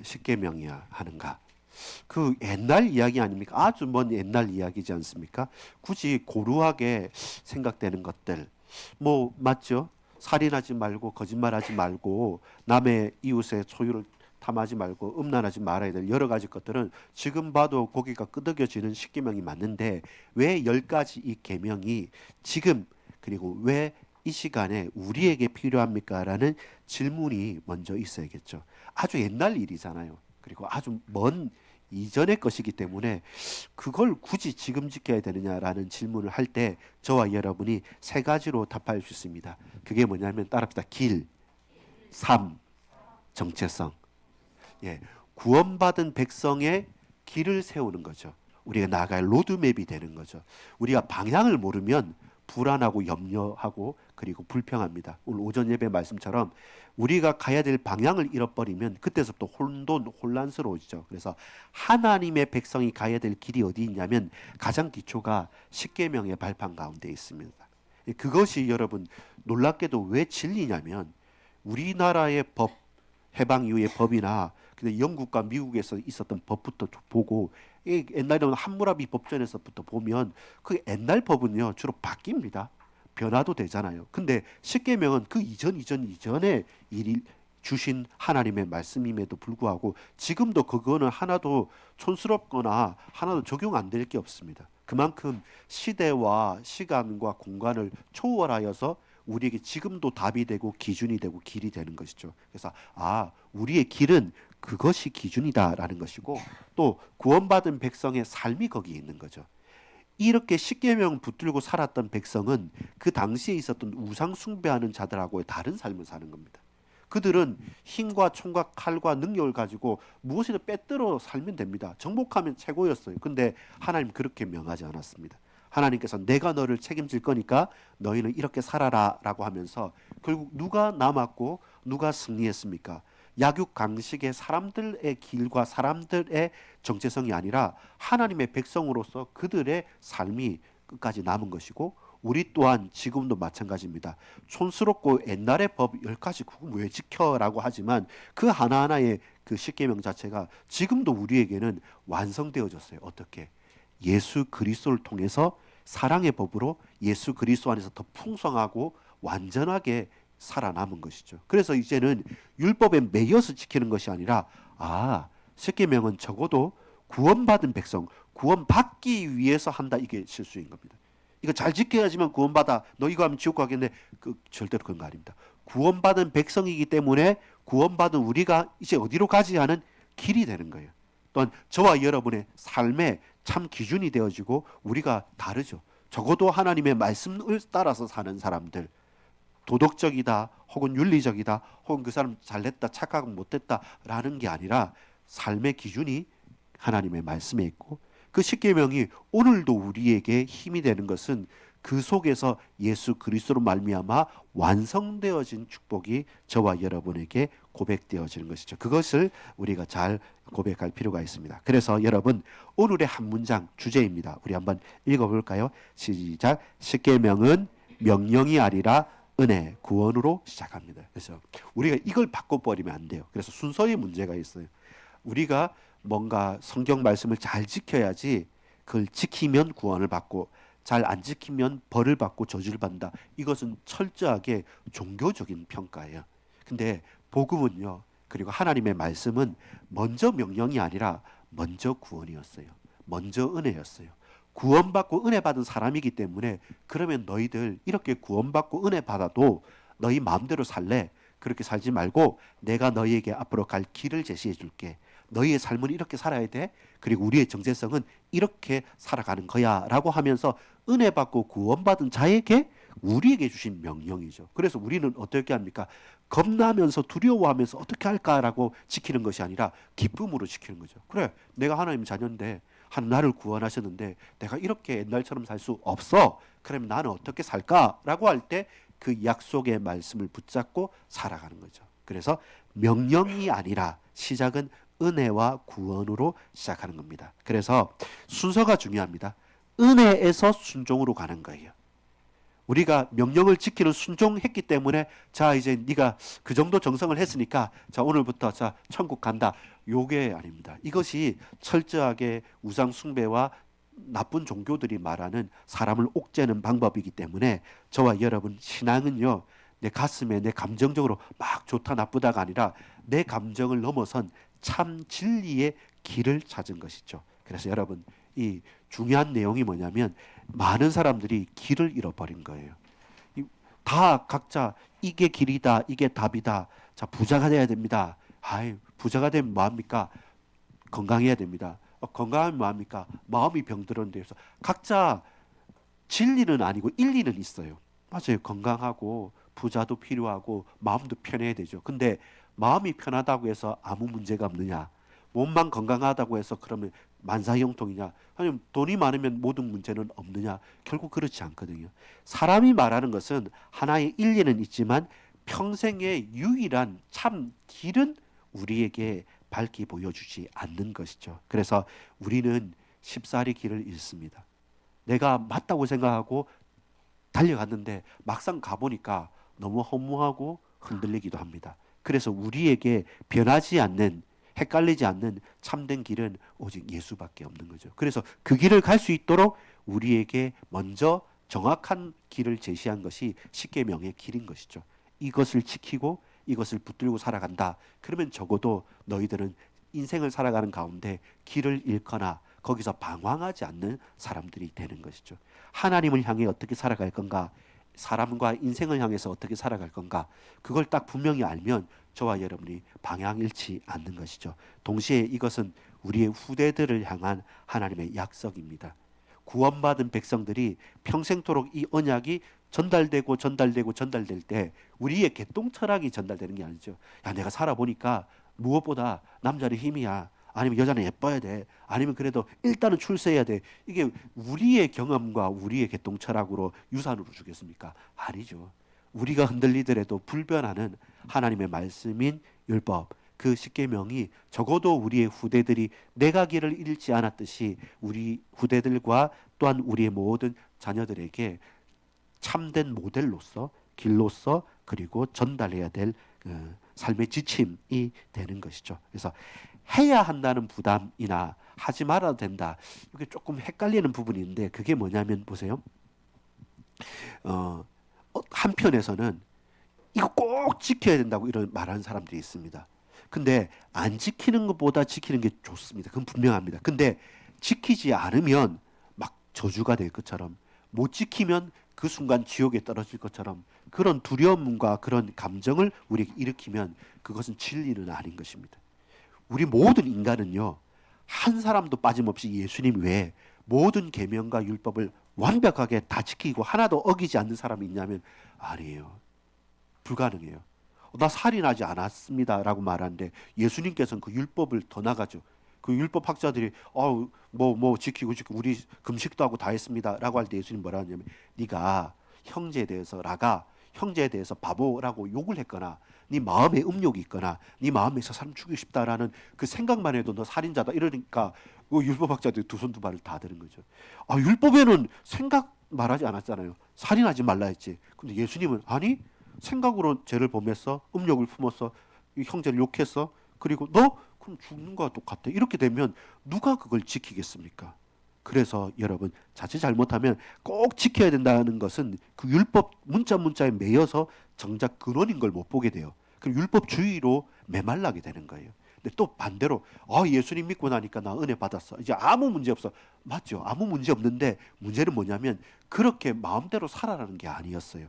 십계명이야 하는가? 그 옛날 이야기 아닙니까? 아주 먼 옛날 이야기지 않습니까? 굳이 고루하게 생각되는 것들 뭐 맞죠? 살인하지 말고 거짓말하지 말고 남의 이웃의 소유를 탐하지 말고 음란하지 말아야 될 여러 가지 것들은 지금 봐도 고개가 끄덕여지는 십계명이 맞는데 왜 10가지 이 계명이 지금 그리고 왜 이 시간에 우리에게 필요합니까? 라는 질문이 먼저 있어야겠죠. 아주 옛날 일이잖아요. 그리고 아주 먼 이전의 것이기 때문에 그걸 굳이 지금 지켜야 되느냐라는 질문을 할 때 저와 여러분이 세 가지로 답할 수 있습니다. 그게 뭐냐면 따라합시다. 길, 삶, 정체성. 예, 구원받은 백성의 길을 세우는 거죠. 우리가 나아갈 로드맵이 되는 거죠. 우리가 방향을 모르면 불안하고 염려하고 그리고 불평합니다. 오늘 오전 예배 말씀처럼 우리가 가야 될 방향을 잃어버리면 그때서부터 혼란스러워지죠. 그래서 하나님의 백성이 가야 될 길이 어디 있냐면 가장 기초가 십계명의 발판 가운데 있습니다. 그것이 여러분 놀랍게도 왜 진리냐면 우리나라의 법, 해방 이후의 법이나 근데 영국과 미국에서 있었던 법부터 보고 옛날에는 함무라비 법전에서부터 보면 그 옛날 법은요 주로 바뀝니다. 변화도 되잖아요. 근데 십계명은 그 이전에 일이 주신 하나님의 말씀임에도 불구하고 지금도 그거는 하나도 촌스럽거나 하나도 적용 안 될 게 없습니다. 그만큼 시대와 시간과 공간을 초월하여서 우리에게 지금도 답이 되고 기준이 되고 길이 되는 것이죠. 그래서 우리의 길은 그것이 기준이다라는 것이고 또 구원받은 백성의 삶이 거기에 있는 거죠. 이렇게 십계명 붙들고 살았던 백성은 그 당시에 있었던 우상 숭배하는 자들하고의 다른 삶을 사는 겁니다. 그들은 힘과 총과 칼과 능력을 가지고 무엇이든 빼들어 살면 됩니다. 정복하면 최고였어요. 근데 하나님 그렇게 명하지 않았습니다. 하나님께서 내가 너를 책임질 거니까 너희는 이렇게 살아라 라고 하면서 결국 누가 남았고 누가 승리했습니까? 약육강식의 사람들의 길과 사람들의 정체성이 아니라 하나님의 백성으로서 그들의 삶이 끝까지 남은 것이고 우리 또한 지금도 마찬가지입니다. 촌스럽고 옛날의 법 10가지 그거 왜 지켜라고 하지만 그 하나하나의 그 십계명 자체가 지금도 우리에게는 완성되어졌어요. 어떻게? 예수 그리스도를 통해서 사랑의 법으로 예수 그리스도 안에서 더 풍성하고 완전하게 살아남은 것이죠. 그래서 이제는 율법에 매여서 지키는 것이 아니라 십계명은 적어도 구원받은 백성, 구원받기 위해서 한다 이게 실수인 겁니다. 이거 잘 지켜야지만 구원받아. 너 이거 하면 지옥 가겠네. 절대로 그런 거 아닙니다. 구원받은 백성이기 때문에 구원받은 우리가 이제 어디로 가지 하는 길이 되는 거예요. 또한 저와 여러분의 삶의 참 기준이 되어지고 우리가 다르죠. 적어도 하나님의 말씀을 따라서 사는 사람들, 도덕적이다 혹은 윤리적이다 혹은 그 사람 잘됐다 착하고 못됐다라는 게 아니라 삶의 기준이 하나님의 말씀에 있고 그 십계명이 오늘도 우리에게 힘이 되는 것은 그 속에서 예수 그리스도로 말미암아 완성되어진 축복이 저와 여러분에게 고백되어지는 것이죠. 그것을 우리가 잘 고백할 필요가 있습니다. 그래서 여러분 오늘의 한 문장 주제입니다. 우리 한번 읽어볼까요? 시작. 십계명은 명령이 아니라 은혜, 구원으로 시작합니다. 그래서 우리가 이걸 바꿔버리면 안 돼요. 그래서 순서의 문제가 있어요. 우리가 뭔가 성경 말씀을 잘 지켜야지 그걸 지키면 구원을 받고 잘 안 지키면 벌을 받고 저주를 받는다. 이것은 철저하게 종교적인 평가예요. 근데 복음은요. 그리고 하나님의 말씀은 먼저 명령이 아니라 먼저 구원이었어요. 먼저 은혜였어요. 구원받고 은혜 받은 사람이기 때문에 그러면 너희들 이렇게 구원받고 은혜 받아도 너희 마음대로 살래? 그렇게 살지 말고 내가 너희에게 앞으로 갈 길을 제시해 줄게. 너희의 삶은 이렇게 살아야 돼. 그리고 우리의 정체성은 이렇게 살아가는 거야 라고 하면서 은혜 받고 구원받은 자에게 우리에게 주신 명령이죠. 그래서 우리는 어떻게 합니까? 겁나면서 두려워하면서 어떻게 할까라고 지키는 것이 아니라 기쁨으로 지키는 거죠. 그래, 내가 하나님 자녀인데 나를 구원하셨는데 내가 이렇게 옛날처럼 살 수 없어. 그러면 나는 어떻게 살까라고 할 때 그 약속의 말씀을 붙잡고 살아가는 거죠. 그래서 명령이 아니라 시작은 은혜와 구원으로 시작하는 겁니다. 그래서 순서가 중요합니다. 은혜에서 순종으로 가는 거예요. 우리가 명령을 지키는 순종했기 때문에 자 이제 네가 그 정도 정성을 했으니까 자 오늘부터 자 천국 간다. 요게 아닙니다. 이것이 철저하게 우상 숭배와 나쁜 종교들이 말하는 사람을 옥죄는 방법이기 때문에 저와 여러분 신앙은요 내 가슴에 내 감정적으로 막 좋다 나쁘다가 아니라 내 감정을 넘어선 참 진리의 길을 찾은 것이죠. 그래서 여러분 이 중요한 내용이 뭐냐면 많은 사람들이 길을 잃어버린 거예요. 다 각자 이게 길이다, 이게 답이다. 자 부자가 돼야 됩니다. 아이 부자가 되면 뭐합니까? 건강해야 됩니다. 건강하면 뭐합니까? 마음이 병들었는데 서 각자 진리는 아니고 일리는 있어요. 맞아요. 건강하고 부자도 필요하고 마음도 편해야 되죠. 근데 마음이 편하다고 해서 아무 문제가 없느냐? 몸만 건강하다고 해서 그러면 만사형통이냐? 아니면 돈이 많으면 모든 문제는 없느냐? 결국 그렇지 않거든요. 사람이 말하는 것은 하나의 일리는 있지만 평생의 유일한 참 길은 우리에게 밝히 보여주지 않는 것이죠. 그래서 우리는 쉽사리 길을 잃습니다. 내가 맞다고 생각하고 달려갔는데 막상 가보니까 너무 허무하고 흔들리기도 합니다. 그래서 우리에게 변하지 않는 헷갈리지 않는 참된 길은 오직 예수밖에 없는 거죠. 그래서 그 길을 갈 수 있도록 우리에게 먼저 정확한 길을 제시한 것이 십계명의 길인 것이죠. 이것을 지키고 이것을 붙들고 살아간다. 그러면 적어도 너희들은 인생을 살아가는 가운데 길을 잃거나 거기서 방황하지 않는 사람들이 되는 것이죠. 하나님을 향해 어떻게 살아갈 건가? 사람과 인생을 향해서 어떻게 살아갈 건가? 그걸 딱 분명히 알면 저와 여러분이 방향 잃지 않는 것이죠. 동시에 이것은 우리의 후대들을 향한 하나님의 약속입니다. 구원받은 백성들이 평생토록 이 언약이 전달될 때 우리의 개똥 철학이 전달되는 게 아니죠. 야, 내가 살아보니까 무엇보다 남자는 힘이야. 아니면 여자는 예뻐야 돼. 아니면 그래도 일단은 출세해야 돼. 이게 우리의 경험과 우리의 개똥 철학으로 유산으로 주겠습니까? 아니죠. 우리가 흔들리더라도 불변하는 하나님의 말씀인 율법, 그 십계명이 적어도 우리의 후대들이 내가 길을 잃지 않았듯이 우리 후대들과 또한 우리의 모든 자녀들에게 참된 모델로서 길로서 그리고 전달해야 될 삶의 지침이 되는 것이죠. 그래서 해야 한다는 부담이나 하지 말아도 된다. 이게 조금 헷갈리는 부분이 있는데 그게 뭐냐면 보세요. 한편에서는 이거 꼭 지켜야 된다고 이런 말하는 사람들이 있습니다. 근데 안 지키는 것보다 지키는 게 좋습니다. 그건 분명합니다. 근데 지키지 않으면 막 저주가 될 것처럼 못 지키면 그 순간 지옥에 떨어질 것처럼 그런 두려움과 그런 감정을 우리에게 일으키면 그것은 진리는 아닌 것입니다. 우리 모든 인간은요. 한 사람도 빠짐없이 예수님 외에 모든 계명과 율법을 완벽하게 다 지키고 하나도 어기지 않는 사람이 있냐면 아니에요. 불가능해요. 나 살인하지 않았습니다라고 말하는데 예수님께서는 그 율법을 더 나가죠. 그 율법 학자들이 뭐 지키고 우리 금식도 하고 다 했습니다라고 할 때 예수님 뭐라 하냐면 네가 형제에 대해서 형제에 대해서 바보라고 욕을 했거나 네 마음에 음욕이 있거나 네 마음에서 사람 죽이고 싶다라는 그 생각만 해도 너 살인자다 이러니까 그 율법학자들이 두 손 두 발을 다 드는 거죠. 율법에는 생각 말하지 않았잖아요. 살인하지 말라 했지. 근데 예수님은 아니 생각으로 죄를 범했어, 음욕을 품었어, 이 형제를 욕했어, 그리고 너 그럼 죽는 거와 똑같아. 이렇게 되면 누가 그걸 지키겠습니까? 그래서 여러분 자칫 잘못하면 꼭 지켜야 된다는 것은 그 율법 문자에 매여서 정작 근원인 걸 못 보게 돼요. 그럼 율법주의로 메말라게 되는 거예요. 근데 또 반대로 예수님 믿고 나니까 나 은혜 받았어. 이제 아무 문제 없어. 맞죠? 아무 문제 없는데 문제는 뭐냐면 그렇게 마음대로 살아라는 게 아니었어요.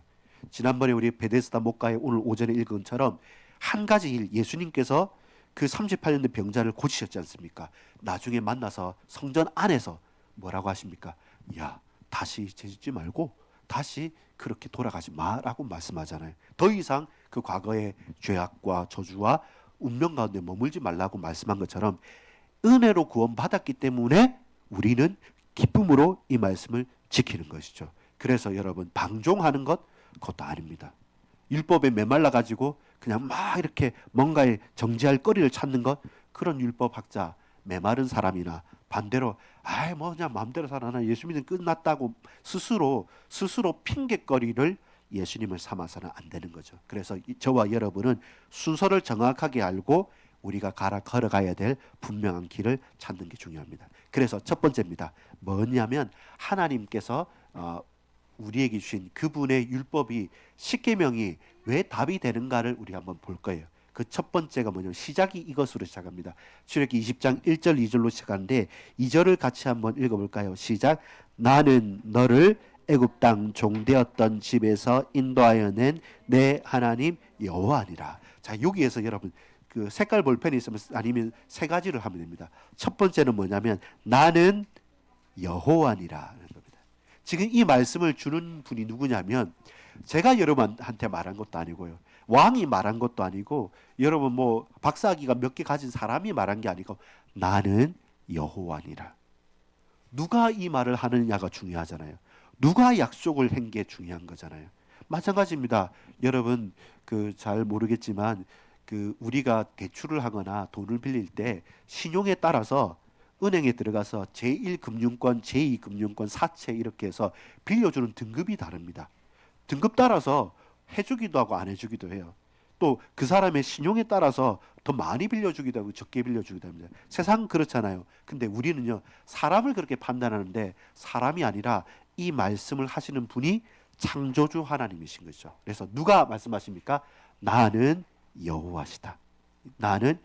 지난번에 우리 베데스다 목가에 오늘 오전에 읽은 것처럼 한 가지 일 예수님께서 그 38년 된 병자를 고치셨지 않습니까? 나중에 만나서 성전 안에서 뭐라고 하십니까? 야, 다시 죄짓지 말고 다시 그렇게 돌아가지 마라고 말씀하잖아요. 더 이상 그 과거의 죄악과 저주와 운명 가운데 머물지 말라고 말씀한 것처럼 은혜로 구원받았기 때문에 우리는 기쁨으로 이 말씀을 지키는 것이죠. 그래서 여러분 방종하는 것 그것도 아닙니다. 율법에 메말라 가지고 그냥 막 이렇게 뭔가에 정지할 거리를 찾는 것 그런 율법학자 메마른 사람이나 반대로 뭐 그냥 마음대로 살아 나 예수 믿으면 끝났다고 스스로 핑계거리를 예수님을 삼아서는 안 되는 거죠. 그래서 저와 여러분은 순서를 정확하게 알고 우리가 걸어가야 될 분명한 길을 찾는 게 중요합니다. 그래서 첫 번째입니다. 뭐냐면 하나님께서 우리에게 주신 그분의 율법이 십계명이 왜 답이 되는가를 우리 한번 볼 거예요. 그 첫 번째가 뭐냐면 시작이 이것으로 시작합니다. 출애굽기 20장 1절 2절로 시작하는데 2절을 같이 한번 읽어볼까요? 시작. 나는 너를 애굽 땅 종되었던 집에서 인도하여 낸 내 하나님 여호와니라. 자, 여기에서 여러분 그 색깔 볼펜이 있으면 아니면 세 가지를 하면 됩니다. 첫 번째는 뭐냐면 나는 여호와니라. 지금 이 말씀을 주는 분이 누구냐면 제가 여러분한테 말한 것도 아니고요. 왕이 말한 것도 아니고 여러분 뭐 박사학위가 몇 개 가진 사람이 말한 게 아니고 나는 여호와니라. 누가 이 말을 하느냐가 중요하잖아요. 누가 약속을 한 게 중요한 거잖아요. 마찬가지입니다. 여러분 그 잘 모르겠지만 그 우리가 대출을 하거나 돈을 빌릴 때 신용에 따라서 은행에 들어가서 제1금융권, 제2금융권, 사채 이렇게 해서 빌려주는 등급이 다릅니다. 등급 따라서 해주기도 하고 안 해주기도 해요. 또 그 사람의 신용에 따라서 더 많이 빌려주기도 하고 적게 빌려주기도 합니다. 세상은 그렇잖아요. 근데 우리는요 사람을 그렇게 판단하는데 사람이 아니라 이 말씀을 하시는 분이 창조주 하나님이신 거죠. 그래서 누가 말씀하십니까? 나는 여호와시다. 나는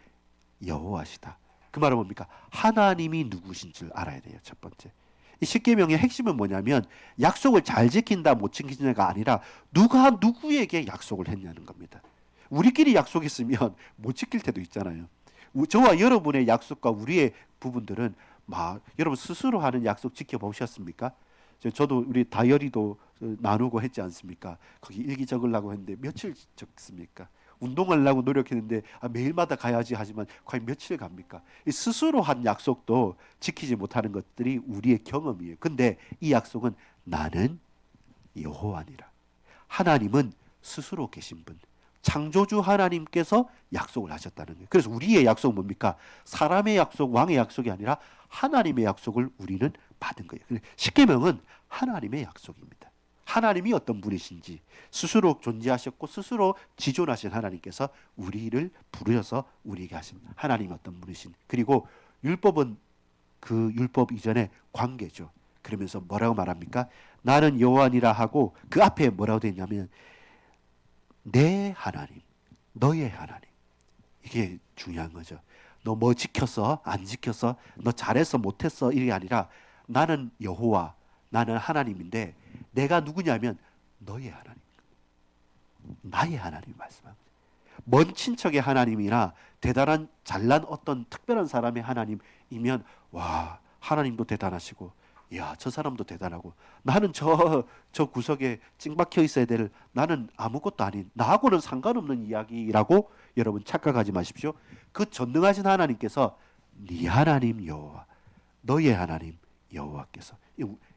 여호와시다. 그 말은 뭡니까? 하나님이 누구신 줄 알아야 돼요. 첫 번째. 이 십계명의 핵심은 뭐냐면 약속을 잘 지킨다 못 지키냐가 아니라 누가 누구에게 약속을 했냐는 겁니다. 우리끼리 약속했으면 못 지킬 때도 있잖아요. 저와 여러분의 약속과 우리의 부분들은 여러분 스스로 하는 약속 지켜보셨습니까? 저도 우리 다이어리도 나누고 했지 않습니까? 거기 일기 적으려고 했는데 며칠 적습니까? 운동하려고 노력했는데 매일마다 가야지 하지만 과연 며칠 갑니까? 스스로 한 약속도 지키지 못하는 것들이 우리의 경험이에요. 근데 이 약속은 나는 여호와니라. 하나님은 스스로 계신 분. 창조주 하나님께서 약속을 하셨다는 거예요. 그래서 우리의 약속은 뭡니까? 사람의 약속, 왕의 약속이 아니라 하나님의 약속을 우리는 받은 거예요. 십계명은 하나님의 약속입니다. 하나님이 어떤 분이신지 스스로 존재하셨고 스스로 지존하신 하나님께서 우리를 부르셔서 우리에게 하신 하나님이 어떤 분이신. 그리고 율법은 그 율법 이전에 관계죠. 그러면서 뭐라고 말합니까? 나는 여호와니라 하고 그 앞에 뭐라고 되어 있냐면 내 하나님, 너의 하나님. 이게 중요한 거죠. 너 뭐 지켰어? 안 지켰어? 너 잘했어? 못했어? 이게 아니라 나는 여호와, 나는 하나님인데 내가 누구냐면 너의 하나님, 나의 하나님 말씀합니다. 먼 친척의 하나님이나 대단한 잘난 어떤 특별한 사람의 하나님이면 와 하나님도 대단하시고 야, 저 사람도 대단하고 나는 저 구석에 찡박혀 있어야 될 나는 아무것도 아닌 나하고는 상관없는 이야기라고 여러분 착각하지 마십시오. 그 전능하신 하나님께서 네 하나님 여호와, 너의 하나님 여호와께서.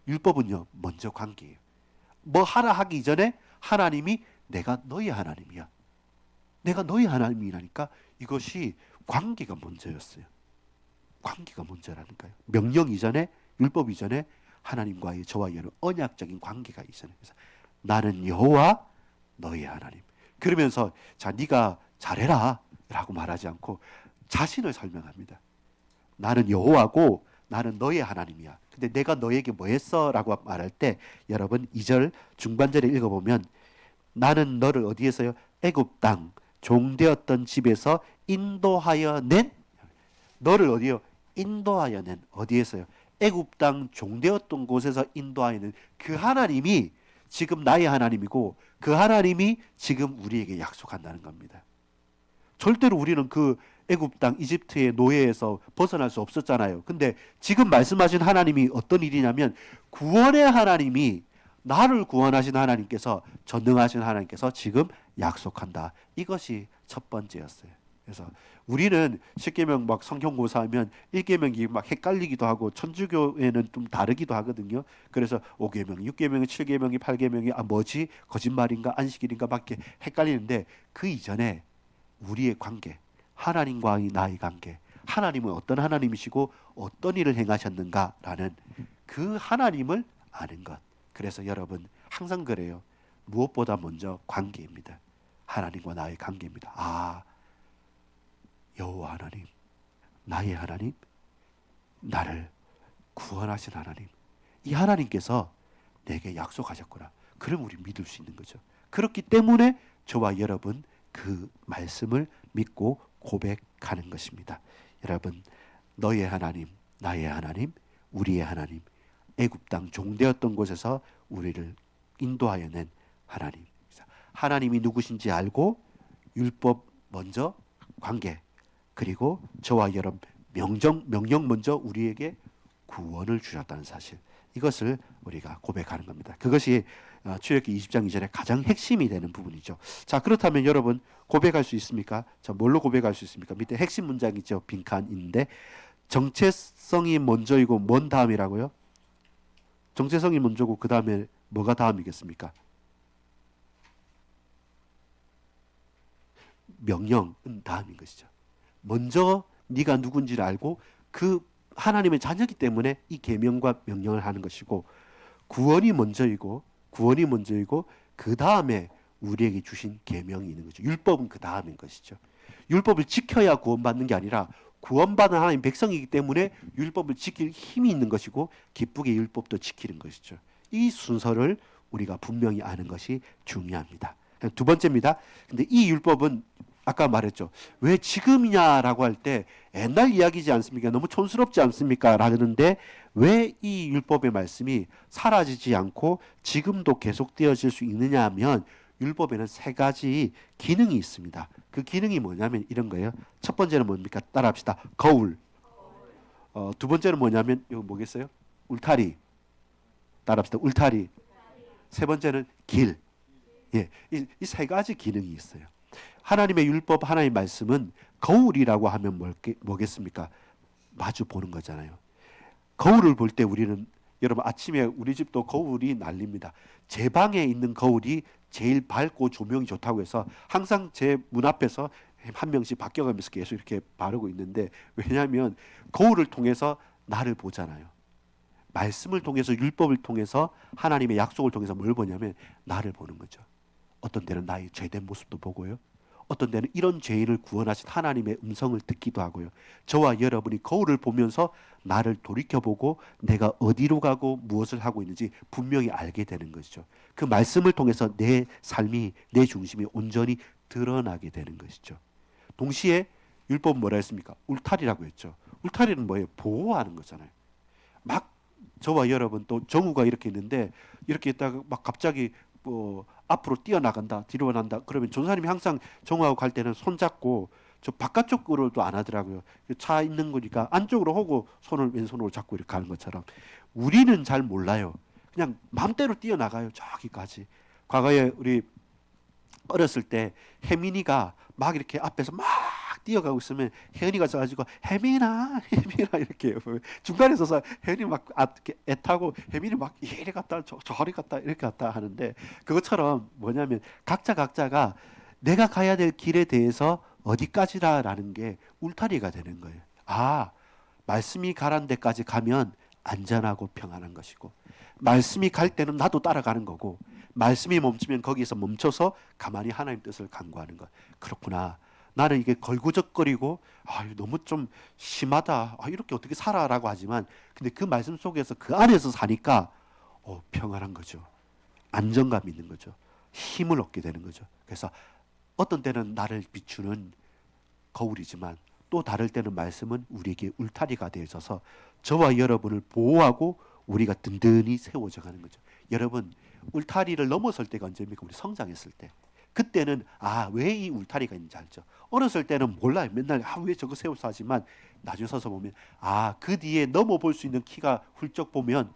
율법은요 먼저 관계예요. 뭐 하라 하기 전에 하나님이 내가 너의 하나님이야. 내가 너의 하나님이라니까 이것이 관계가 먼저였어요. 관계가 먼저라니까요. 명령 이전에 율법 이전에 하나님과의 저와 여러분 언약적인 관계가 있잖아요. 그래서 나는 여호와 너의 하나님. 그러면서 자 네가 잘해라 라고 말하지 않고 자신을 설명합니다. 나는 여호와고 나는 너의 하나님이야. 근데 내가 너에게 뭐 했어? 라고 말할 때 여러분 2절 중반절에 읽어보면 나는 너를 어디에서요? 애굽 땅 종되었던 집에서 인도하여 낸 너를 어디요? 인도하여 낸 어디에서요? 애굽 땅 종되었던 곳에서 인도하여 낸 그 하나님이 지금 나의 하나님이고 그 하나님이 지금 우리에게 약속한다는 겁니다. 절대로 우리는 그 애굽 땅 이집트의 노예에서 벗어날 수 없었잖아요. 근데 지금 말씀하신 하나님이 어떤 일이냐면 구원의 하나님이 나를 구원하신 하나님께서 전능하신 하나님께서 지금 약속한다. 이것이 첫 번째였어요. 그래서 우리는 십계명 막 성경 고사하면 1계명이 막 헷갈리기도 하고 천주교에는 좀 다르기도 하거든요. 그래서 5계명, 6계명, 7계명이 8계명이 뭐지? 거짓말인가 안식일인가 밖에 헷갈리는데 그 이전에 우리의 관계, 하나님과의 나의 관계, 하나님은 어떤 하나님이시고 어떤 일을 행하셨는가라는 그 하나님을 아는 것. 그래서 여러분 항상 그래요. 무엇보다 먼저 관계입니다. 하나님과 나의 관계입니다. 아, 여호와 하나님, 나의 하나님, 나를 구원하신 하나님, 이 하나님께서 내게 약속하셨구나. 그럼 우리 믿을 수 있는 거죠. 그렇기 때문에 저와 여러분 그 말씀을 믿고 고백하는 것입니다. 여러분, 너의 하나님, 나의 하나님, 우리의 하나님, 애굽 땅 종되었던 곳에서 우리를 인도하여 낸 하나님. 하나님이 누구신지 알고 율법 먼저 관계, 그리고 저와 여러분 명령 먼저 우리에게 구원을 주셨다는 사실, 이것을 우리가 고백하는 겁니다. 그것이 출애굽기 20장 이전에 가장 핵심이 되는 부분이죠. 자, 그렇다면 여러분 고백할 수 있습니까? 자, 뭘로 고백할 수 있습니까? 밑에 핵심 문장이죠. 빈칸인데 정체성이 먼저이고 뭔 다음이라고요? 정체성이 먼저고 그 다음에 뭐가 다음이겠습니까? 명령은 다음인 것이죠. 먼저 네가 누군지를 알고 그 하나님의 자녀이기 때문에 이 계명과 명령을 하는 것이고, 구원이 먼저이고 그 다음에 우리에게 주신 계명이 있는 거죠. 율법은 그 다음인 것이죠. 율법을 지켜야 구원받는 게 아니라 구원받은 하나님 백성이기 때문에 율법을 지킬 힘이 있는 것이고 기쁘게 율법도 지키는 것이죠. 이 순서를 우리가 분명히 아는 것이 중요합니다. 두 번째입니다. 근데 이 율법은 아까 말했죠. 왜 지금이냐라고 할 때 옛날 이야기지 않습니까? 너무 촌스럽지 않습니까? 라는데 왜 이 율법의 말씀이 사라지지 않고 지금도 계속되어질 수 있느냐 하면 율법에는 세 가지 기능이 있습니다. 그 기능이 뭐냐면 이런 거예요. 첫 번째는 뭡니까? 따라합시다. 거울. 두 번째는 뭐냐면 이거 뭐겠어요? 울타리. 따라합시다. 울타리. 세 번째는 길. 예, 이 세 가지 기능이 있어요. 하나님의 율법, 하나님의 말씀은 거울이라고 하면 뭐겠습니까? 마주 보는 거잖아요. 거울을 볼 때 우리는, 여러분 아침에 우리 집도 거울이 날립니다. 제 방에 있는 거울이 제일 밝고 조명이 좋다고 해서 항상 제 문 앞에서 한 명씩 바뀌어가면서 계속 이렇게 바르고 있는데, 왜냐하면 거울을 통해서 나를 보잖아요. 말씀을 통해서, 율법을 통해서, 하나님의 약속을 통해서 뭘 보냐면 나를 보는 거죠. 어떤 때는 나의 죄된 모습도 보고요. 어떤 때는 이런 죄인을 구원하신 하나님의 음성을 듣기도 하고요. 저와 여러분이 거울을 보면서 나를 돌이켜보고 내가 어디로 가고 무엇을 하고 있는지 분명히 알게 되는 것이죠. 그 말씀을 통해서 내 삶이, 내 중심이 온전히 드러나게 되는 것이죠. 동시에 율법은 뭐라 했습니까? 울타리라고 했죠. 울타리는 뭐예요? 보호하는 거잖아요. 막 저와 여러분 또 정우가 이렇게 있는데 이렇게 있다가 막 갑자기 뭐 앞으로 뛰어나간다, 뒤로 난다. 그러면 전사님이 항상 정우하고 갈 때는 손 잡고 저 바깥쪽으로도 안 하더라고요. 차 있는 거니까 안쪽으로 하고 손을 왼손으로 잡고 이렇게 가는 것처럼. 우리는 잘 몰라요. 그냥 마음대로 뛰어나가요. 저기까지. 과거에 우리 어렸을 때 혜민이가 막 이렇게 앞에서 막 뛰어가고 있으면 혜은이가 져가지고 혜민아 이렇게 중간에 서서 혜은이 막 애타고 혜민이 막 이리 갔다 저리 갔다 이렇게 갔다 하는데, 그것처럼 뭐냐면 각자가 내가 가야 될 길에 대해서 어디까지라라는 게 울타리가 되는 거예요. 아, 말씀이 가란 데까지 가면 안전하고 평안한 것이고, 말씀이 갈 때는 나도 따라가는 거고, 말씀이 멈추면 거기서 멈춰서 가만히 하나님 뜻을 간구하는 것. 그렇구나. 나는 이게 걸구적거리고 너무 좀 심하다. 이렇게 어떻게 살아라고 하지만, 근데 그 말씀 속에서 그 안에서 사니까 평안한 거죠. 안정감 있는 거죠. 힘을 얻게 되는 거죠. 그래서 어떤 때는 나를 비추는 거울이지만 또 다를 때는 말씀은 우리에게 울타리가 되어져서 저와 여러분을 보호하고 우리가 든든히 세워져 가는 거죠. 여러분, 울타리를 넘어설 때가 언제입니까? 우리 성장했을 때. 그때는 왜 이 울타리가 있는지 알죠. 어렸을 때는 몰라요. 맨날 왜 저거 세워서 하지만 나중에 서서 보면 그 뒤에 넘어볼 수 있는 키가 훌쩍 보면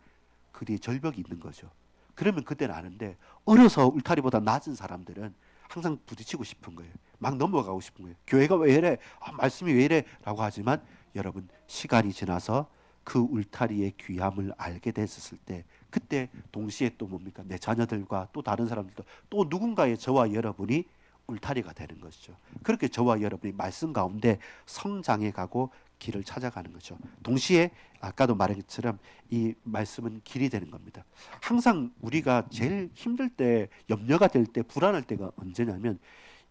그 뒤에 절벽이 있는 거죠. 그러면 그때는 아는데, 어려서 울타리보다 낮은 사람들은 항상 부딪히고 싶은 거예요. 막 넘어가고 싶은 거예요. 교회가 왜 이래? 말씀이 왜 이래? 라고 하지만 여러분, 시간이 지나서 그 울타리의 귀함을 알게 됐었을 때, 그때 동시에 또 뭡니까? 내 자녀들과 또 다른 사람들도 또 누군가의 저와 여러분이 울타리가 되는 것이죠. 그렇게 저와 여러분이 말씀 가운데 성장해 가고 길을 찾아가는 거죠. 동시에 아까도 말한 것처럼 이 말씀은 길이 되는 겁니다. 항상 우리가 제일 힘들 때, 염려가 될 때, 불안할 때가 언제냐면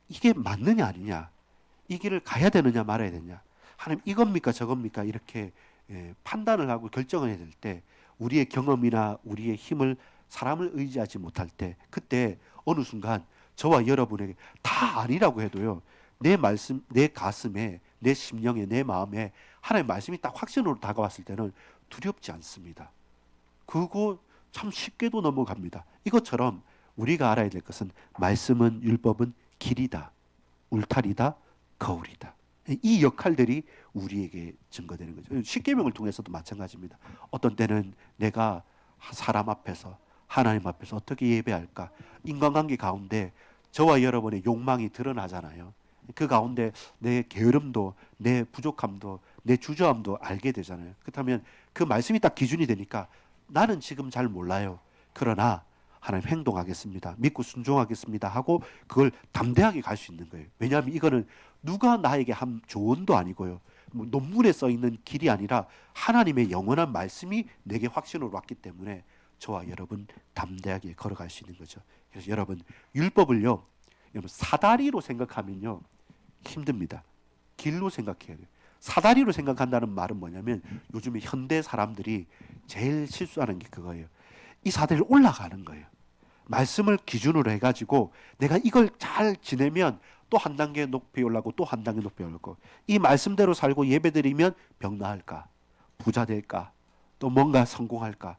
이게 맞느냐 아니냐, 이 길을 가야 되느냐 말아야 되느냐, 하나님 이겁니까 저겁니까 이렇게 판단을 하고 결정을 해야 될 때, 우리의 경험이나 우리의 힘을 사람을 의지하지 못할 때, 그때 어느 순간 저와 여러분에게 다 아니라고 해도요, 내 말씀, 내 가슴에, 내 심령에, 내 마음에 하나님의 말씀이 딱 확신으로 다가왔을 때는 두렵지 않습니다. 그거 참 쉽게도 넘어갑니다. 이것처럼 우리가 알아야 될 것은 말씀은, 율법은 길이다, 울타리다, 거울이다. 이 역할들이 우리에게 증거되는 거죠. 십계명을 통해서도 마찬가지입니다. 어떤 때는 내가 사람 앞에서, 하나님 앞에서 어떻게 예배할까, 인간관계 가운데 저와 여러분의 욕망이 드러나잖아요. 그 가운데 내 게으름도, 내 부족함도, 내 주저함도 알게 되잖아요. 그렇다면 그 말씀이 딱 기준이 되니까 나는 지금 잘 몰라요, 그러나 하나님 행동하겠습니다, 믿고 순종하겠습니다 하고 그걸 담대하게 갈 수 있는 거예요. 왜냐하면 이거는 누가 나에게 한 조언도 아니고요, 뭐 논문에 써 있는 길이 아니라 하나님의 영원한 말씀이 내게 확신으로 왔기 때문에 저와 여러분 담대하게 걸어갈 수 있는 거죠. 그래서 여러분, 율법을요, 여러분 사다리로 생각하면요 힘듭니다. 길로 생각해야 돼요. 사다리로 생각한다는 말은 뭐냐면 요즘에 현대 사람들이 제일 실수하는 게 그거예요. 이 사다리를 올라가는 거예요. 말씀을 기준으로 해가지고 내가 이걸 잘 지내면 또 한 단계 높이 올라가고 또 한 단계 높이 올라가고, 이 말씀대로 살고 예배드리면 병 나을까, 부자 될까, 또 뭔가 성공할까.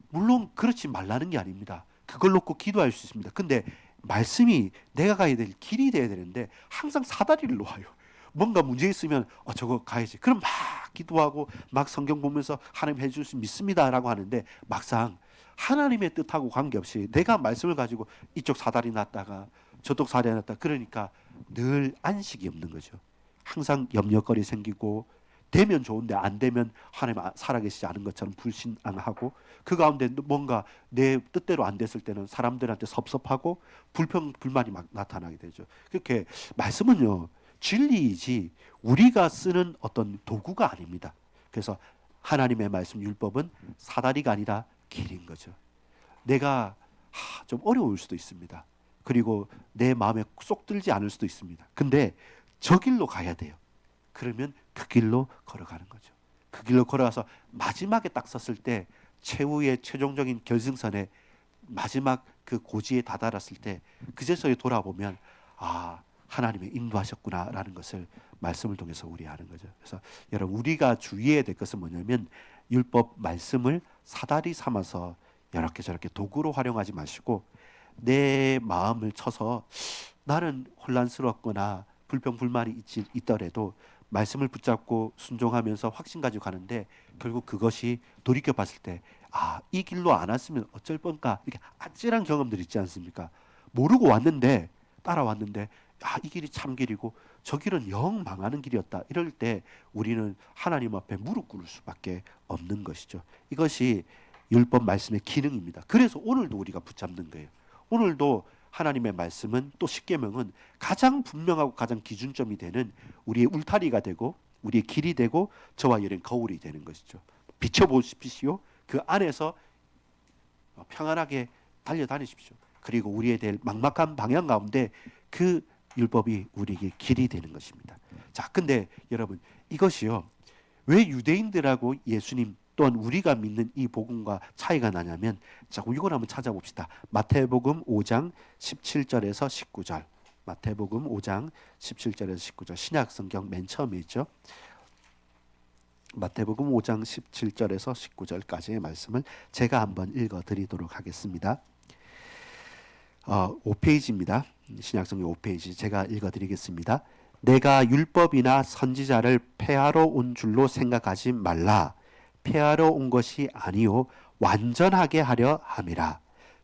물론 그렇지 말라는 게 아닙니다. 그걸 놓고 기도할 수 있습니다. 근데 말씀이 내가 가야 될 길이 돼야 되는데 항상 사다리를 놓아요. 뭔가 문제 있으면 저거 가야지. 그럼 막 기도하고 막 성경 보면서 하나님 해줄 수 믿습니다라고 하는데, 막상 하나님의 뜻하고 관계없이 내가 말씀을 가지고 이쪽 사다리 놨다가 저쪽 사다리 놨다가 그러니까 늘 안식이 없는 거죠. 항상 염려거리 생기고, 되면 좋은데 안 되면 하나님 살아계시지 않은 것처럼 불신앙하고, 그 가운데 뭔가 내 뜻대로 안 됐을 때는 사람들한테 섭섭하고 불평 불만이 막 나타나게 되죠. 그렇게 말씀은요 진리이지 우리가 쓰는 어떤 도구가 아닙니다. 그래서 하나님의 말씀, 율법은 사다리가 아니라 길인 거죠. 내가 좀 어려울 수도 있습니다. 그리고 내 마음에 쏙 들지 않을 수도 있습니다. 근데 저 길로 가야 돼요. 그러면 그 길로 걸어가는 거죠. 그 길로 걸어가서 마지막에 딱 섰을 때, 최후의 최종적인 결승선에 마지막 그 고지에 다다랐을 때 그제서야 돌아보면 하나님이 인도하셨구나라는 것을 말씀을 통해서 우리 아는 거죠. 그래서 여러분, 우리가 주의해야 될 것은 뭐냐면 율법 말씀을 사다리 삼아서 이렇게 저렇게 도구로 활용하지 마시고, 내 마음을 쳐서 나는 혼란스럽거나 불평 불만이 있더라도 말씀을 붙잡고 순종하면서 확신 가지고 가는데, 결국 그것이 돌이켜 봤을 때 이 길로 안 왔으면 어쩔 뻔까, 이렇게 아찔한 경험들 있지 않습니까? 모르고 왔는데, 따라왔는데 이 길이 참 길이고 저 길은 영 망하는 길이었다. 이럴 때 우리는 하나님 앞에 무릎 꿇을 수밖에 없는 것이죠. 이것이 율법 말씀의 기능입니다. 그래서 오늘도 우리가 붙잡는 거예요. 오늘도 하나님의 말씀은, 또 십계명은 가장 분명하고 가장 기준점이 되는 우리의 울타리가 되고 우리의 길이 되고 저와 여러분 거울이 되는 것이죠. 비춰보십시오. 그 안에서 평안하게 달려다니십시오. 그리고 우리에 대해 막막한 방향 가운데 그 율법이 우리에게 길이 되는 것입니다. 자, 근데 여러분, 이것이요, 왜 유대인들하고 예수님 또한 우리가 믿는 이 복음과 차이가 나냐면, 자, 이걸 한번 찾아봅시다. 마태복음 5장 17절에서 19절. 마태복음 5장 17절에서 19절. 신약 성경 맨 처음에 있죠. 마태복음 5장 17절에서 19절까지의 말씀을 제가 한번 읽어드리도록 하겠습니다. 5페이지입니다. 신약성경 5페이지 제가 읽어드리겠습니다. 내가 율법이나 선지자를 폐하러 온 줄로 생각하지 말라. 폐하러 온 것이 아니요 완전하게 하려 함이라.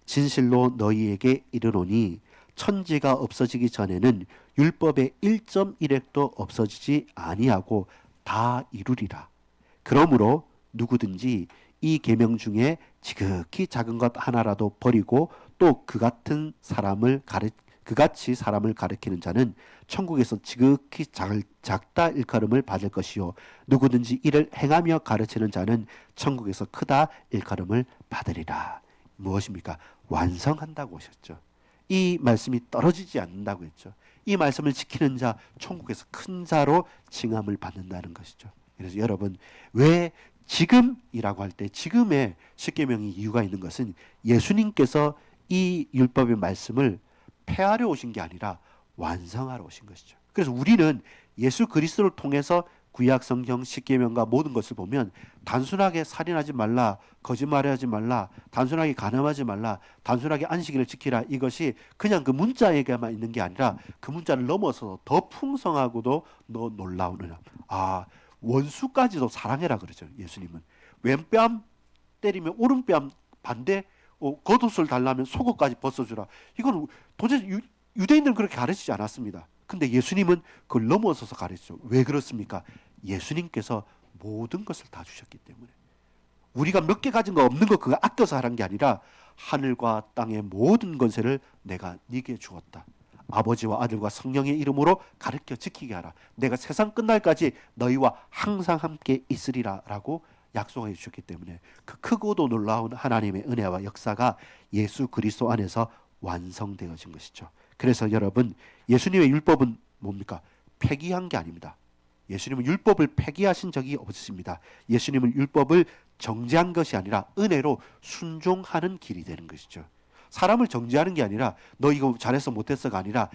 진실로 너희에게 이르노니 천지가 없어지기 전에는 율법의 1.1획도 없어지지 아니하고 다 이루리라. 그러므로 누구든지 이 계명 중에 지극히 작은 것 하나라도 버리고 또 그 같은 사람을 그같이 사람을 가리키는 자는 천국에서 지극히 작다 일컬음을 받을 것이요 누구든지 이를 행하며 가르치는 자는 천국에서 크다 일컬음을 받으리라. 무엇입니까? 완성한다고 하셨죠. 이 말씀이 떨어지지 않는다고 했죠. 이 말씀을 지키는 자 천국에서 큰 자로 칭함을 받는다는 것이죠. 그래서 여러분, 왜 지금이라고 할 때 지금의 십계명이 이유가 있는 것은 예수님께서 이 율법의 말씀을 폐하려 오신 게 아니라 완성하러 오신 것이죠. 그래서 우리는 예수 그리스도를 통해서 구약 성경 십계명과 모든 것을 보면 단순하게 살인하지 말라, 거짓말하지 말라, 단순하게 간음하지 말라, 단순하게 안식일을 지키라, 이것이 그냥 그 문자에게만 있는 게 아니라 그 문자를 넘어서 더 풍성하고도 더 놀라우느냐. 원수까지도 사랑해라 그러죠. 예수님은 왼뺨 때리면 오른뺨 반대, 겉옷을 달라면 속옷까지 벗어주라. 이건 도대체 유대인들은 그렇게 가르치지 않았습니다. 근데 예수님은 그걸 넘어서서 가르치죠. 왜 그렇습니까? 예수님께서 모든 것을 다 주셨기 때문에. 우리가 몇 개 가진 거 없는 거 그거 아껴서 하는 게 아니라 하늘과 땅의 모든 권세를 내가 네게 주었다. 아버지와 아들과 성령의 이름으로 가르쳐 지키게 하라. 내가 세상 끝날까지 너희와 항상 함께 있으리라 라고 약속해 주셨기 때문에 그 크고도 놀라운 하나님의 은혜와 역사가 예수 그리스도 안에서 완성되어진 것이죠. 그래서 여러분, 예수님의 율법은 뭡니까? 폐기한 게 아닙니다. 예수님은 율법을 폐기하신 적이 없습니다. 예수님은 율법을 정죄한 것이 아니라 은혜로 순종하는 길이 되는 것이죠. 사람을 정죄하는 게 아니라 너 이거 잘해서 못했어가 아니라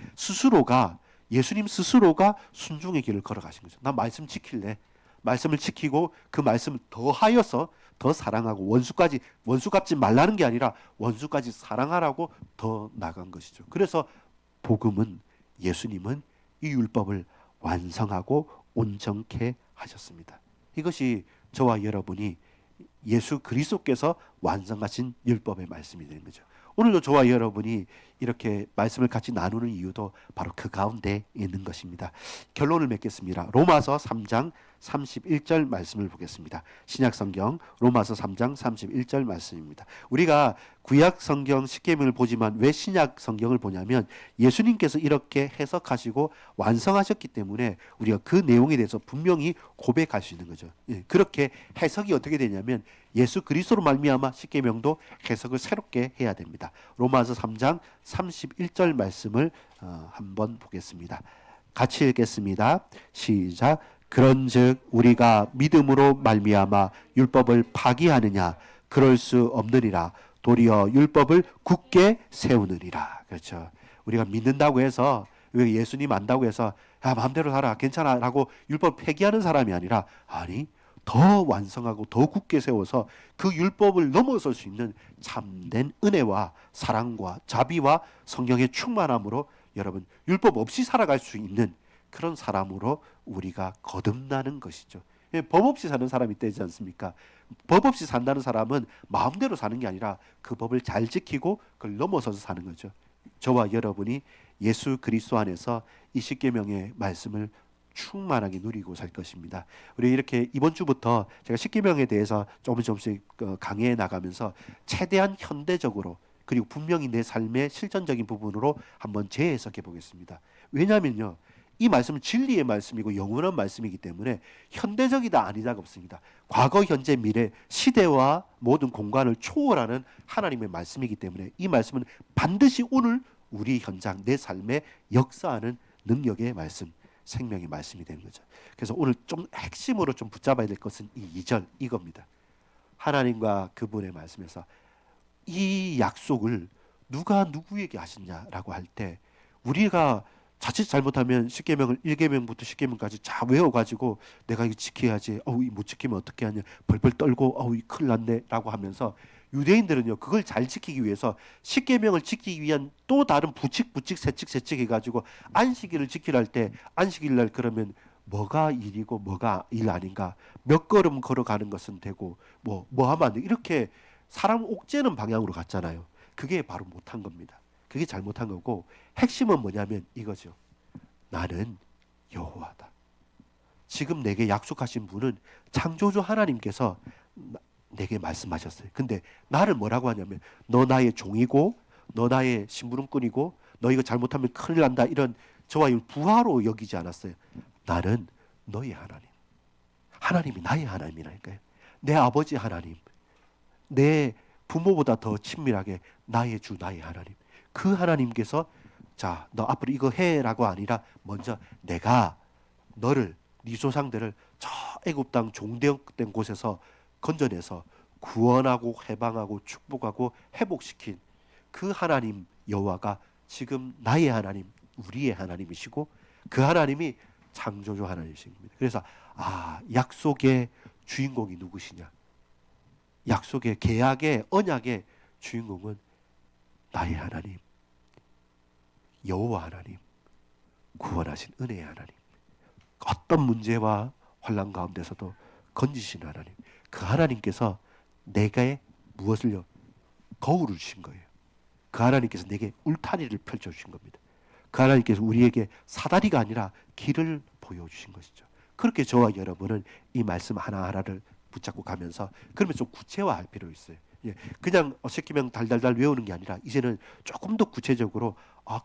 예수님 스스로가 순종의 길을 걸어가신 거죠. 나 말씀 지킬래. 말씀을 지키고 그 말씀을 더하여서 더 사랑하고 원수 갚지 말라는 게 아니라 원수까지 사랑하라고 더 나간 것이죠. 그래서 복음은, 예수님은 이 율법을 완성하고 온전케 하셨습니다. 이것이 저와 여러분이 예수 그리스도께서 완성하신 율법의 말씀이 되는 거죠. 오늘도 저와 여러분이 이렇게 말씀을 같이 나누는 이유도 바로 그 가운데 있는 것입니다. 결론을 맺겠습니다. 로마서 3장 31절 말씀을 보겠습니다. 신약성경 로마서 3장 31절 말씀입니다. 우리가 구약성경 십계명을 보지만 왜 신약성경을 보냐면 예수님께서 이렇게 해석하시고 완성하셨기 때문에 우리가 그 내용에 대해서 분명히 고백할 수 있는 거죠. 그렇게 해석이 어떻게 되냐면 예수 그리스도로 말미암아 십계명도 해석을 새롭게 해야 됩니다. 로마서 3장 31절 말씀을 한번 보겠습니다. 같이 읽겠습니다. 시작. 그런즉 우리가 믿음으로 말미암아 율법을 파기하느냐? 그럴 수 없느니라. 도리어 율법을 굳게 세우느니라. 그렇죠. 우리가 믿는다고 해서, 예수님 안다고 해서 마음대로 살아 괜찮아 라고 율법 폐기하는 사람이 아니라, 아니, 더 완성하고 더 굳게 세워서 그 율법을 넘어설 수 있는 참된 은혜와 사랑과 자비와 성령의 충만함으로 여러분 율법 없이 살아갈 수 있는 그런 사람으로 우리가 거듭나는 것이죠. 법 없이 사는 사람이 되지 않습니까? 법 없이 산다는 사람은 마음대로 사는 게 아니라 그 법을 잘 지키고 그걸 넘어서서 사는 거죠. 저와 여러분이 예수 그리스도 안에서 이 십계명의 말씀을 충만하게 누리고 살 것입니다. 우리 이렇게 이번 주부터 제가 십계명에 대해서 조금씩 강해해 나가면서 최대한 현대적으로 그리고 분명히 내 삶의 실전적인 부분으로 한번 재해석해 보겠습니다. 왜냐하면요, 이 말씀은 진리의 말씀이고 영원한 말씀이기 때문에 현대적이다 아니다가 없습니다. 과거, 현재, 미래, 시대와 모든 공간을 초월하는 하나님의 말씀이기 때문에 이 말씀은 반드시 오늘 우리 현장, 내 삶에 역사하는 능력의 말씀, 생명의 말씀이 되는 거죠. 그래서 오늘 좀 핵심으로 좀 붙잡아야 될 것은 이 2절 이겁니다. 하나님과 그분의 말씀에서 이 약속을 누가 누구에게 하시냐라고 할 때 우리가 자칫 잘못하면 10계명을 1계명부터 10계명까지 다 외워가지고 내가 이거 지켜야지, 못 지키면 어떻게 하냐, 벌벌 떨고 큰일 났네 라고 하면서, 유대인들은요 그걸 잘 지키기 위해서 10계명을 지키기 위한 또 다른 부칙 세칙 해가지고 안식일을 지키려 할 때 안식일날 그러면 뭐가 일이고 뭐가 일 아닌가, 몇 걸음 걸어가는 것은 되고 뭐 하면 안 돼, 이렇게 사람 옥죄는 방향으로 갔잖아요. 그게 바로 못한 겁니다. 그게 잘못한 거고, 핵심은 뭐냐면 이거죠. 나는 여호와다. 지금 내게 약속하신 분은 창조주 하나님께서 내게 말씀하셨어요. 근데 나를 뭐라고 하냐면 너 나의 종이고 너 나의 심부름꾼이고 너 이거 잘못하면 큰일 난다 이런 저와 부하로 여기지 않았어요. 나는 너의 하나님. 하나님이 나의 하나님이라니까요. 내 아버지 하나님, 내 부모보다 더 친밀하게 나의 주 나의 하나님. 그 하나님께서 자, 너 앞으로 이거 해라고 아니라 먼저 내가 너를 네 조상들을 저 애굽 땅 종되었던 곳에서 건져내서 구원하고 해방하고 축복하고 회복시킨 그 하나님 여호와가 지금 나의 하나님, 우리의 하나님이시고 그 하나님이 창조주 하나님이신 겁니다. 그래서 약속의 주인공이 누구시냐? 약속의 계약의 언약의 주인공은 나의 하나님, 여호와 하나님, 구원하신 은혜의 하나님. 어떤 문제와 환난 가운데서도 건지신 하나님. 그 하나님께서 내게 무엇을요? 거울을 주신 거예요. 그 하나님께서 내게 울타리를 펼쳐주신 겁니다. 그 하나님께서 우리에게 사다리가 아니라 길을 보여주신 것이죠. 그렇게 저와 여러분은 이 말씀 하나하나를 붙잡고 가면서 그러면 좀 구체화할 필요 있어요. 그냥 어색기명 달달달 외우는 게 아니라 이제는 조금 더 구체적으로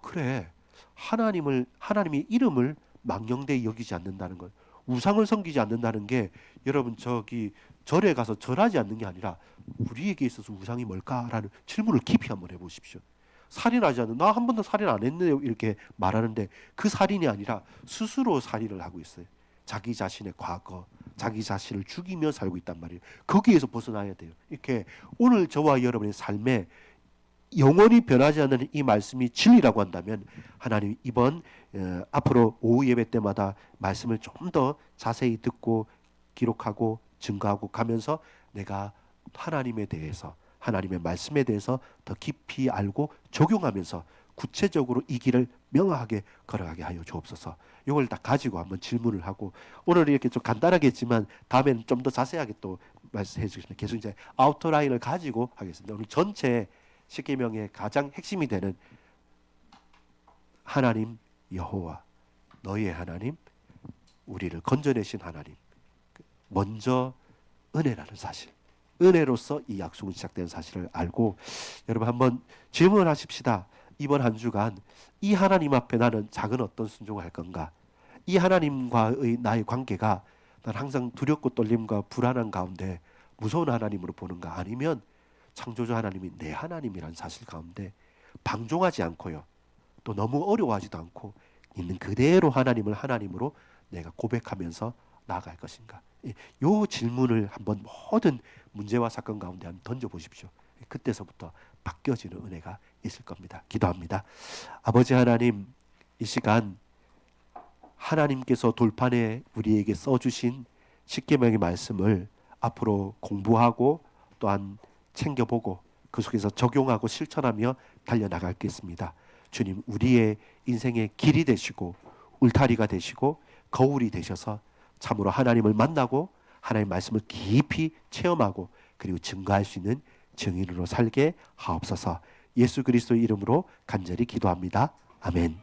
그래 하나님이 이름을 망령되이 여기지 않는다는 것, 우상을 섬기지 않는다는 게 여러분 저기 절에 가서 절하지 않는 게 아니라 우리에게 있어서 우상이 뭘까라는 질문을 깊이 한번 해보십시오. 살인하지 않는 나 한 번도 살인 안 했네요 이렇게 말하는데 그 살인이 아니라 스스로 살인을 하고 있어요. 자기 자신의 과거, 자기 자신을 죽이며 살고 있단 말이에요. 거기에서 벗어나야 돼요. 이렇게 오늘 저와 여러분의 삶에 영원히 변하지 않는 이 말씀이 진리라고 한다면 하나님 이번 앞으로 오후 예배 때마다 말씀을 좀 더 자세히 듣고 기록하고 증거하고 가면서 내가 하나님에 대해서 하나님의 말씀에 대해서 더 깊이 알고 적용하면서 구체적으로 이 길을 명확하게 걸어가게 하여 주옵소서. 이걸 다 가지고 한번 질문을 하고 오늘 이렇게 좀 간단하게 했지만 다음에는 좀 더 자세하게 또 말씀해 주시면 계속 이제 아우터라인을 가지고 하겠습니다. 오늘 전체 십계명의 가장 핵심이 되는 하나님 여호와 너희의 하나님 우리를 건져내신 하나님 먼저 은혜라는 사실 은혜로서 이 약속은 시작된 사실을 알고 여러분 한번 질문을 하십시다. 이번 한 주간 이 하나님 앞에 나는 작은 어떤 순종을 할 건가? 이 하나님과의 나의 관계가 난 항상 두렵고 떨림과 불안한 가운데 무서운 하나님으로 보는가? 아니면 창조주 하나님이 내 하나님이라는 사실 가운데 방종하지 않고요. 또 너무 어려워하지도 않고 있는 그대로 하나님을 하나님으로 내가 고백하면서 나아갈 것인가? 이 질문을 한번 모든 문제와 사건 가운데 한번 던져보십시오. 그때서부터 바뀌어지는 은혜가 있을 겁니다. 기도합니다. 아버지 하나님, 이 시간 하나님께서 돌판에 우리에게 써주신 십계명의 말씀을 앞으로 공부하고 또한 챙겨보고 그 속에서 적용하고 실천하며 달려나가겠습니다. 주님, 우리의 인생의 길이 되시고 울타리가 되시고 거울이 되셔서 참으로 하나님을 만나고 하나님의 말씀을 깊이 체험하고 그리고 증거할 수 있는 증인으로 살게 하옵소서. 예수 그리스도의 이름으로 간절히 기도합니다. 아멘.